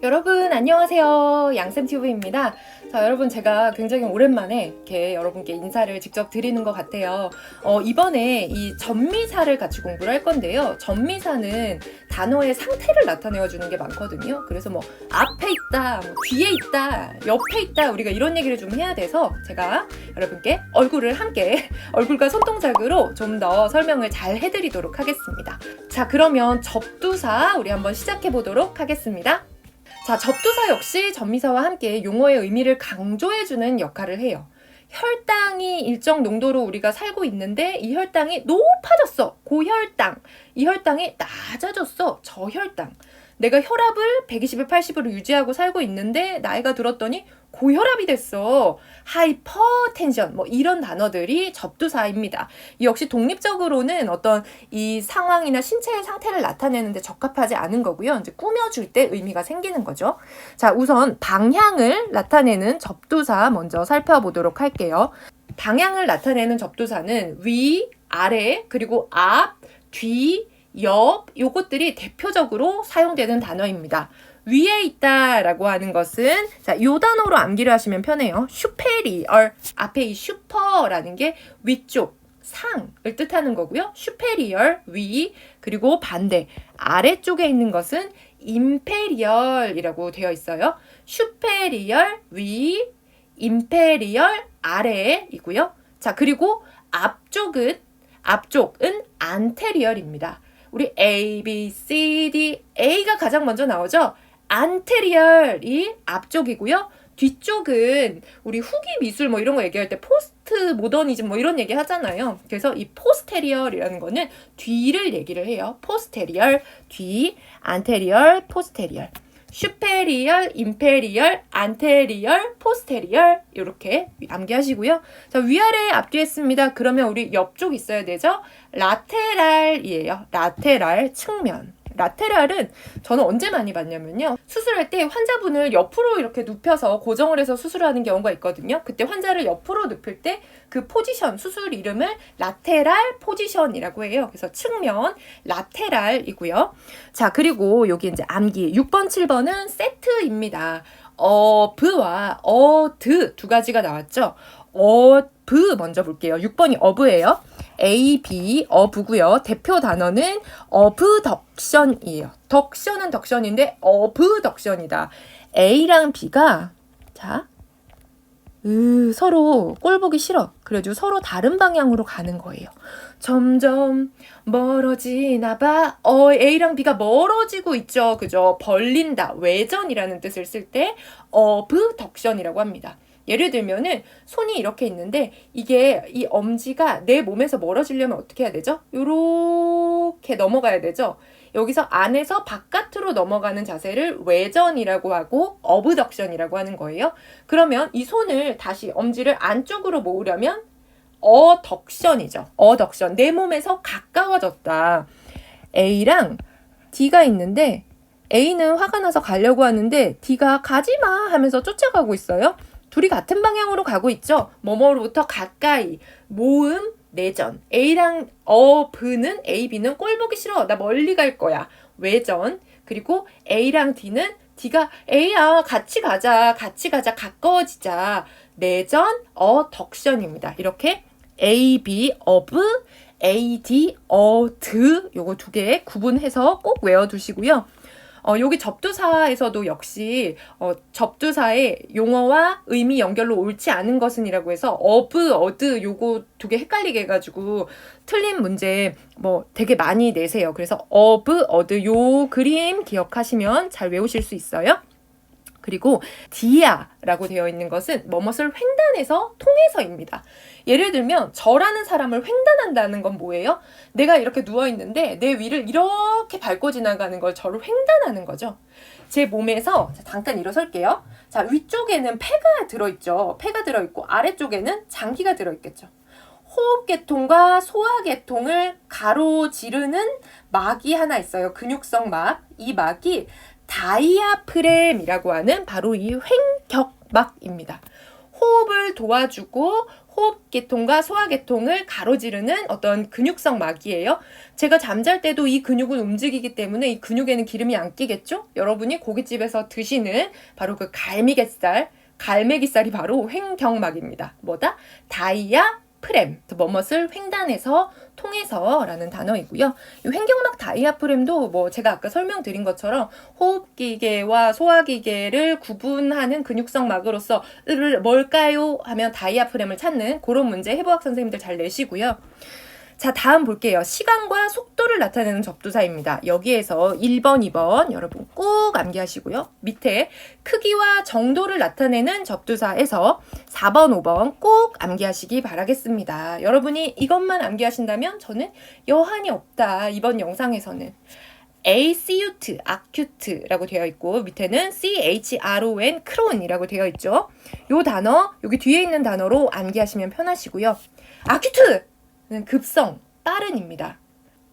여러분 안녕하세요. 양쌤튜브입니다. 자, 여러분 제가 굉장히 오랜만에 이렇게 여러분께 인사를 직접 드리는 것 같아요. 이번에 이 전미사를 같이 공부를 할 건데요. 전미사는 단어의 상태를 나타내어 주는 게 많거든요. 그래서 뭐 앞에 있다, 뭐 뒤에 있다, 옆에 있다, 우리가 이런 얘기를 좀 해야 돼서 제가 여러분께 얼굴을 함께 얼굴과 손동작으로 좀 더 설명을 잘 해드리도록 하겠습니다. 자, 그러면 접두사 우리 한번 시작해 보도록 하겠습니다. 자, 접두사 역시 전미사와 함께 용어의 의미를 강조해주는 역할을 해요. 혈당이 일정 농도로 우리가 살고 있는데 이 혈당이 높아졌어. 고혈당. 이 혈당이 낮아졌어. 저혈당. 내가 혈압을 120에 80으로 유지하고 살고 있는데 나이가 들었더니 고혈압이 됐어. 하이퍼텐션 뭐 이런 단어들이 접두사입니다. 역시 독립적으로는 어떤 이 상황이나 신체의 상태를 나타내는데 적합하지 않은 거고요. 이제 꾸며줄 때 의미가 생기는 거죠. 자, 우선 방향을 나타내는 접두사 먼저 살펴보도록 할게요. 방향을 나타내는 접두사는 위, 아래, 그리고 앞, 뒤, 옆, 요것들이 대표적으로 사용되는 단어입니다. 위에 있다 라고 하는 것은 자, 요 단어로 암기를 하시면 편해요. 슈페리얼, 앞에 이 슈퍼라는 게 위쪽, 상을 뜻하는 거고요. 슈페리얼, 위, 그리고 반대, 아래쪽에 있는 것은 임페리얼이라고 되어 있어요. 슈페리얼, 위, 임페리얼, 아래이고요. 자, 그리고 앞쪽은 안테리얼입니다. 우리 A, B, C, D, A가 가장 먼저 나오죠? 안테리얼이 앞쪽이고요. 뒤쪽은 우리 후기 미술 뭐 이런 거 얘기할 때 포스트 모더니즘 뭐 이런 얘기 하잖아요. 그래서 이 포스테리얼이라는 거는 뒤를 얘기를 해요. 포스테리얼, 뒤, 안테리얼, 포스테리얼. 슈페리얼, 임페리얼, 안테리얼, 포스테리얼 이렇게 암기하시고요. 자, 위아래 앞뒤 했습니다. 그러면 우리 옆쪽 있어야 되죠? 라테랄이에요. 라테랄, 측면. 라테랄은 저는 언제 많이 봤냐면요. 수술할 때 환자분을 옆으로 이렇게 눕혀서 고정을 해서 수술하는 경우가 있거든요. 그때 환자를 옆으로 눕힐 때 그 포지션, 수술 이름을 라테랄 포지션이라고 해요. 그래서 측면, 라테랄이고요. 자, 그리고 여기 이제 암기 6번, 7번은 세트입니다. 어브와 어드 두 가지가 나왔죠. 어브 먼저 볼게요. 6번이 어브예요. A, B, 어브고요. 대표 단어는 어브덕션이에요. 덕션은 덕션인데 어브덕션이다. A랑 B가 자, 서로 꼴 보기 싫어. 그래가지고 서로 다른 방향으로 가는 거예요. 점점 멀어지나 봐. A랑 B가 멀어지고 있죠. 그죠? 벌린다. 외전이라는 뜻을 쓸 때 어브덕션이라고 합니다. 예를 들면은 손이 이렇게 있는데 이게 이 엄지가 내 몸에서 멀어지려면 어떻게 해야 되죠? 요렇게 넘어가야 되죠. 여기서 안에서 바깥으로 넘어가는 자세를 외전이라고 하고 어브덕션이라고 하는 거예요. 그러면 이 손을 다시 엄지를 안쪽으로 모으려면 어덕션이죠. 어덕션. 내 몸에서 가까워졌다. A랑 D가 있는데 A는 화가 나서 가려고 하는데 D가 가지마 하면서 쫓아가고 있어요. 둘이 같은 방향으로 가고 있죠. 뭐뭐로부터 가까이, 모음, 내전. A랑 B는 A, B는 꼴 보기 싫어. 나 멀리 갈 거야. 외전. 그리고 A랑 D는 D가 A야 같이 가자. 가까워지자. 내전, 덕션입니다. 이렇게 A, B, of, A, D, 드 요거 두 개 구분해서 꼭 외워두시고요. 여기 접두사에서도 역시 접두사의 용어와 의미 연결로 옳지 않은 것은이라고 해서 of, 어드 요거 두 개 헷갈리게 해가지고 틀린 문제 뭐 되게 많이 내세요. 그래서 of, 어드 요 그림 기억하시면 잘 외우실 수 있어요. 그리고 디아라고 되어 있는 것은 뭐뭇을 횡단해서 통해서입니다. 예를 들면 저라는 사람을 횡단한다는 건 뭐예요? 내가 이렇게 누워있는데 내 위를 이렇게 밟고 지나가는 걸 저를 횡단하는 거죠. 제 몸에서 잠깐 일어설게요. 자, 위쪽에는 폐가 들어있죠. 폐가 들어있고 아래쪽에는 장기가 들어있겠죠. 호흡계통과 소화계통을 가로지르는 막이 하나 있어요. 근육성 막. 이 막이 다이아프렘이라고 하는 바로 이 횡격막입니다. 호흡을 도와주고 호흡계통과 소화계통을 가로지르는 어떤 근육성 막이에요. 제가 잠잘 때도 이 근육은 움직이기 때문에 이 근육에는 기름이 안 끼겠죠? 여러분이 고깃집에서 드시는 바로 그 갈매기살이 바로 횡경막입니다. 뭐다? 다이아프렘, 뭐뭇을 횡단해서 통해서라는 단어이고요. 이 횡경막 다이아프렘도 뭐 제가 아까 설명드린 것처럼 호흡기계와 소화기계를 구분하는 근육성 막으로서 뭘까요? 하면 다이아프렘을 찾는 그런 문제 해부학 선생님들 잘 내시고요. 자, 다음 볼게요. 시간과 속도를 나타내는 접두사입니다. 여기에서 1번, 2번 여러분 꼭 암기하시고요. 밑에 크기와 정도를 나타내는 접두사에서 4번, 5번 꼭 암기하시기 바라겠습니다. 여러분이 이것만 암기하신다면 저는 여한이 없다. 이번 영상에서는. acute, acute라고 되어 있고 밑에는 chron, 크론이라고 되어 있죠. 요 단어, 여기 뒤에 있는 단어로 암기하시면 편하시고요. acute! 는 급성, 빠른입니다.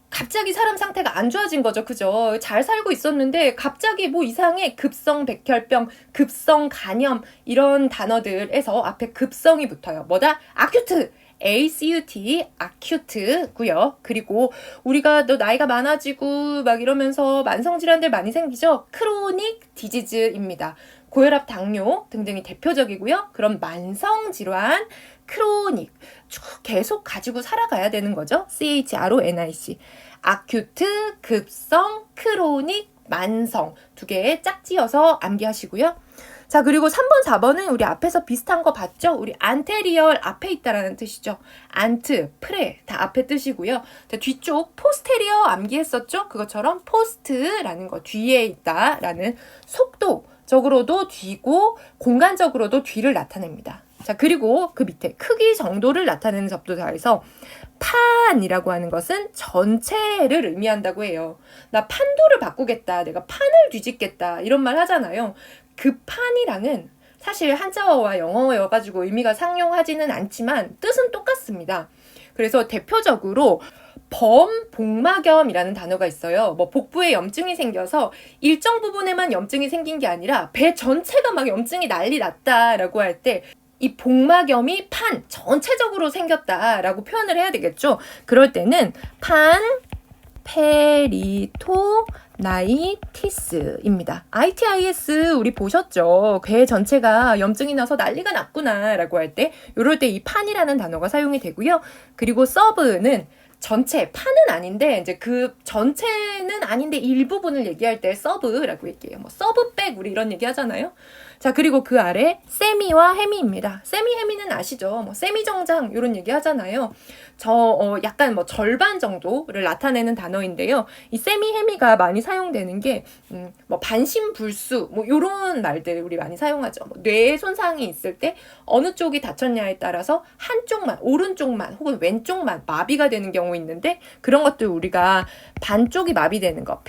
갑자기 사람 상태가 안 좋아진 거죠. 그죠? 잘 살고 있었는데 갑자기 뭐 이상해. 급성 백혈병, 급성 간염 이런 단어들에서 앞에 급성이 붙어요. 뭐다? acute, ACUT, acute고요. 그리고 우리가 너 나이가 많아지고 막 이러면서 만성질환들 많이 생기죠? 크로닉 디지즈입니다. 고혈압, 당뇨 등등이 대표적이고요. 그런 만성질환, 크로닉 쭉 계속 가지고 살아가야 되는 거죠. CHRONIC. 아큐트, 급성, 크로닉, 만성 두 개 짝지어서 암기하시고요. 자, 그리고 3번, 4번은 우리 앞에서 비슷한 거 봤죠? 우리 안테리얼 앞에 있다라는 뜻이죠. 안트, 프레 다 앞에 뜻이고요. 자, 뒤쪽 포스테리어 암기했었죠? 그것처럼 포스트라는 거 뒤에 있다라는 속도적으로도 뒤고 공간적으로도 뒤를 나타냅니다. 자, 그리고 그 밑에 크기 정도를 나타내는 접두사에서 판이라고 하는 것은 전체를 의미한다고 해요. 나 판도를 바꾸겠다. 내가 판을 뒤집겠다. 이런 말 하잖아요. 그 판이랑은 사실 한자어와 영어여가지고 의미가 상용하지는 않지만 뜻은 똑같습니다. 그래서 대표적으로 범복막염이라는 단어가 있어요. 뭐 복부에 염증이 생겨서 일정 부분에만 염증이 생긴 게 아니라 배 전체가 막 염증이 난리 났다라고 할 때 이 복막염이 판 전체적으로 생겼다라고 표현을 해야 되겠죠. 그럴 때는 판 페리토나이티스입니다. ITIS 우리 보셨죠? 궤 전체가 염증이 나서 난리가 났구나 라고 할 때 이럴 때 이 판이라는 단어가 사용이 되고요. 그리고 서브는 전체, 판은 아닌데 이제 그 전체는 아닌데 일부분을 얘기할 때 서브라고 얘기해요. 뭐 서브백 우리 이런 얘기 하잖아요. 자, 그리고 그 아래 세미와 해미입니다. 세미, 해미는 아시죠? 뭐 세미 정장 이런 얘기 하잖아요. 약간 뭐 절반 정도를 나타내는 단어인데요. 이 세미, 해미가 많이 사용되는 게 뭐 반신불수 뭐 이런 말들 우리 많이 사용하죠. 뭐 뇌에 손상이 있을 때 어느 쪽이 다쳤냐에 따라서 한쪽만, 오른쪽만 혹은 왼쪽만 마비가 되는 경우 있는데 그런 것들 우리가 반쪽이 마비되는 거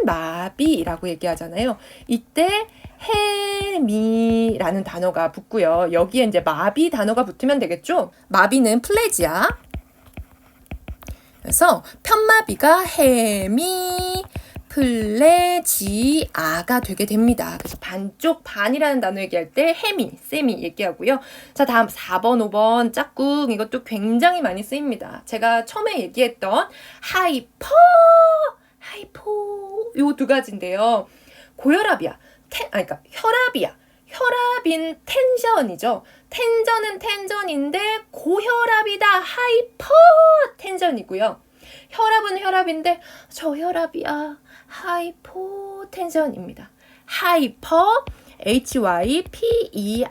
편마비라고 얘기하잖아요. 이때 해미라는 단어가 붙고요. 여기에 이제 마비 단어가 붙으면 되겠죠? 마비는 플레지아. 그래서 편마비가 해미 플레지아가 되게 됩니다. 그래서 반쪽, 반이라는 단어 얘기할 때 해미, 세미 얘기하고요. 자, 다음 4번, 5번 짝꿍 이것도 굉장히 많이 쓰입니다. 제가 처음에 얘기했던 하이퍼 요 두 가지인데요. 고혈압이야. 그러니까 혈압이야. 혈압인 텐션이죠. 텐전은 텐전인데 고혈압이다. 하이퍼 텐전이고요. 혈압은 혈압인데 저혈압이야. 하이포텐션입니다. 하이퍼 HYPER은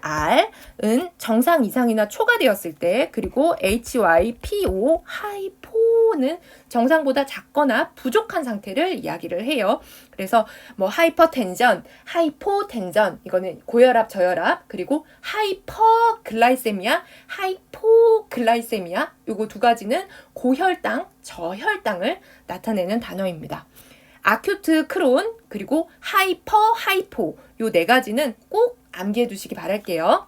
정상 이상이나 초과되었을 때, 그리고 HYPO 하이포는 정상보다 작거나 부족한 상태를 이야기를 해요. 그래서 뭐 하이퍼텐전, 하이포텐전 이거는 고혈압, 저혈압, 그리고 하이퍼글라이세미아, 하이포글라이세미아 요거 두 가지는 고혈당, 저혈당을 나타내는 단어입니다. 아큐트 크론 그리고 하이포 요 네 가지는 꼭 암기해 두시기 바랄게요.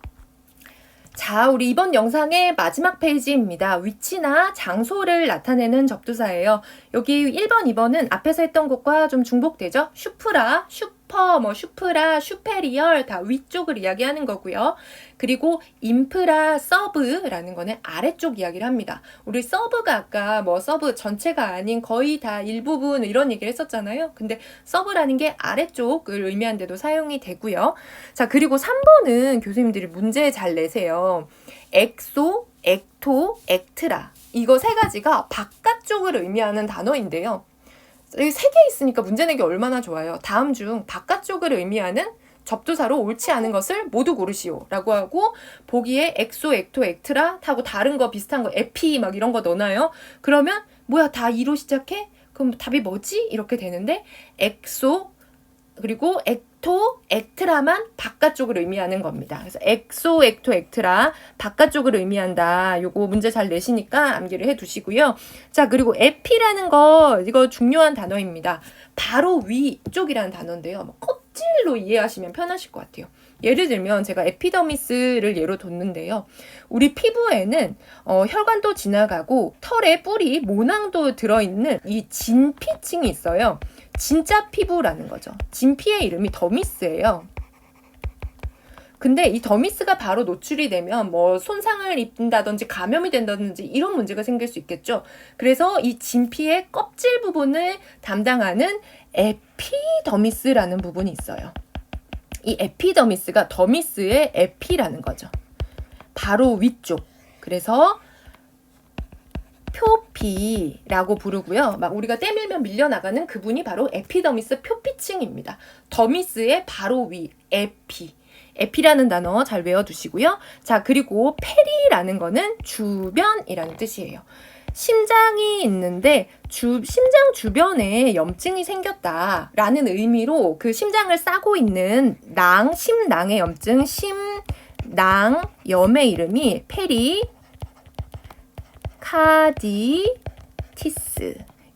자, 우리 이번 영상의 마지막 페이지입니다. 위치나 장소를 나타내는 접두사예요. 여기 1번, 2번은 앞에서 했던 것과 좀 중복되죠? 슈프라, 슈퍼 슈퍼, 뭐 슈프라, 슈페리얼 다 위쪽을 이야기하는 거고요. 그리고 인프라, 서브라는 거는 아래쪽 이야기를 합니다. 우리 서브가 아까 뭐 서브 전체가 아닌 거의 다 일부분 이런 얘기를 했었잖아요. 근데 서브라는 게 아래쪽을 의미하는데도 사용이 되고요. 자, 그리고 3번은 교수님들이 문제 잘 내세요. 엑소, 엑토, 엑트라. 이거 세 가지가 바깥쪽을 의미하는 단어인데요. 여기 세 개 있으니까 문제 내기 얼마나 좋아요. 다음 중 바깥쪽을 의미하는 접두사로 옳지 않은 것을 모두 고르시오 라고 하고 보기에 엑소, 엑토, 엑트라 하고 다른 거 비슷한 거 에피 막 이런 거 넣어놔요. 그러면 뭐야 다 E로 시작해? 그럼 답이 뭐지? 이렇게 되는데 엑소 그리고 엑토, 엑트라만 바깥쪽을 의미하는 겁니다. 그래서 엑소, 엑토, 엑트라 바깥쪽을 의미한다. 요거 문제 잘 내시니까 암기를 해두시고요. 자, 그리고 에피라는 거 이거 중요한 단어입니다. 바로 위쪽이라는 단어인데요. 뭐 껍질로 이해하시면 편하실 것 같아요. 예를 들면 제가 에피더미스를 예로 뒀는데요. 우리 피부에는 혈관도 지나가고 털에 뿌리, 모낭도 들어있는 이 진피층이 있어요. 진짜 피부라는 거죠. 진피의 이름이 더미스예요. 근데 이 더미스가 바로 노출이 되면 뭐 손상을 입는다든지 감염이 된다든지 이런 문제가 생길 수 있겠죠. 그래서 이 진피의 껍질 부분을 담당하는 에피더미스라는 부분이 있어요. 이 에피더미스가 더미스의 에피라는 거죠. 바로 위쪽. 그래서 표피라고 부르고요. 막 우리가 때밀면 밀려나가는 그분이 바로 에피더미스 표피층입니다. 더미스의 바로 위, 에피. 에피라는 단어 잘 외워두시고요. 자, 그리고 페리라는 거는 주변이라는 뜻이에요. 심장이 있는데 심장 주변에 염증이 생겼다라는 의미로 그 심장을 싸고 있는 심낭의 염증, 심낭염의 이름이 페리카디티스.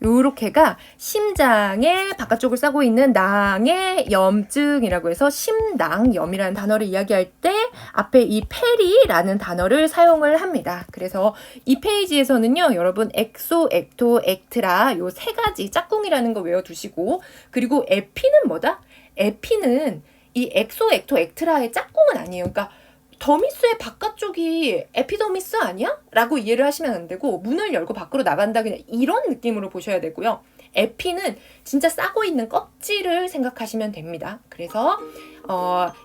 요렇게가 심장의 바깥쪽을 싸고 있는 낭의 염증이라고 해서 심낭염이라는 단어를 이야기할 때 앞에 이 페리라는 단어를 사용을 합니다. 그래서 이 페이지에서는요, 여러분 엑소, 엑토, 엑트라 요 세 가지 짝꿍이라는 거 외워두시고, 그리고 에피는 뭐다? 에피는 이 엑소, 엑토, 엑트라의 짝꿍은 아니에요. 그러니까 더미스의 바깥쪽이 에피더미스 아니야? 라고 이해를 하시면 안 되고 문을 열고 밖으로 나간다 그냥 이런 느낌으로 보셔야 되고요. 에피는 진짜 싸고 있는 껍질을 생각하시면 됩니다. 그래서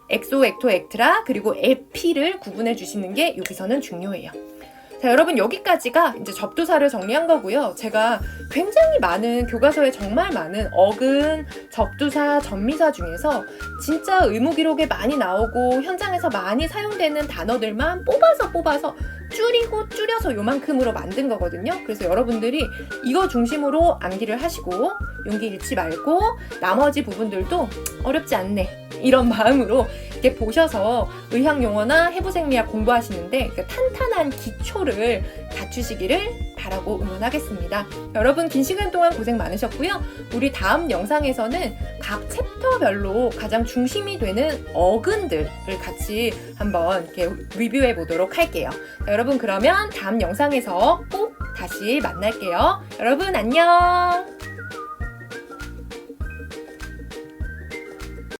엑소, 엑토, 엑트라 그리고 에피를 구분해 주시는 게 여기서는 중요해요. 자, 여러분 여기까지가 이제 접두사를 정리한 거고요. 제가 굉장히 많은 교과서에 정말 많은 어근, 접두사, 전미사 중에서 진짜 의무 기록에 많이 나오고 현장에서 많이 사용되는 단어들만 뽑아서 줄여서 요만큼으로 만든 거거든요. 그래서 여러분들이 이거 중심으로 암기를 하시고 용기 잃지 말고 나머지 부분들도 어렵지 않네 이런 마음으로 이렇게 보셔서 의학용어나 해부생리학 공부하시는데 탄탄한 기초를 갖추시기를 바라고 응원하겠습니다. 여러분 긴 시간 동안 고생 많으셨고요. 우리 다음 영상에서는 각 챕터별로 가장 중심이 되는 어근들을 같이 한번 이렇게 리뷰해 보도록 할게요. 자, 여러분 그러면 다음 영상에서 꼭 다시 만날게요. 여러분 안녕!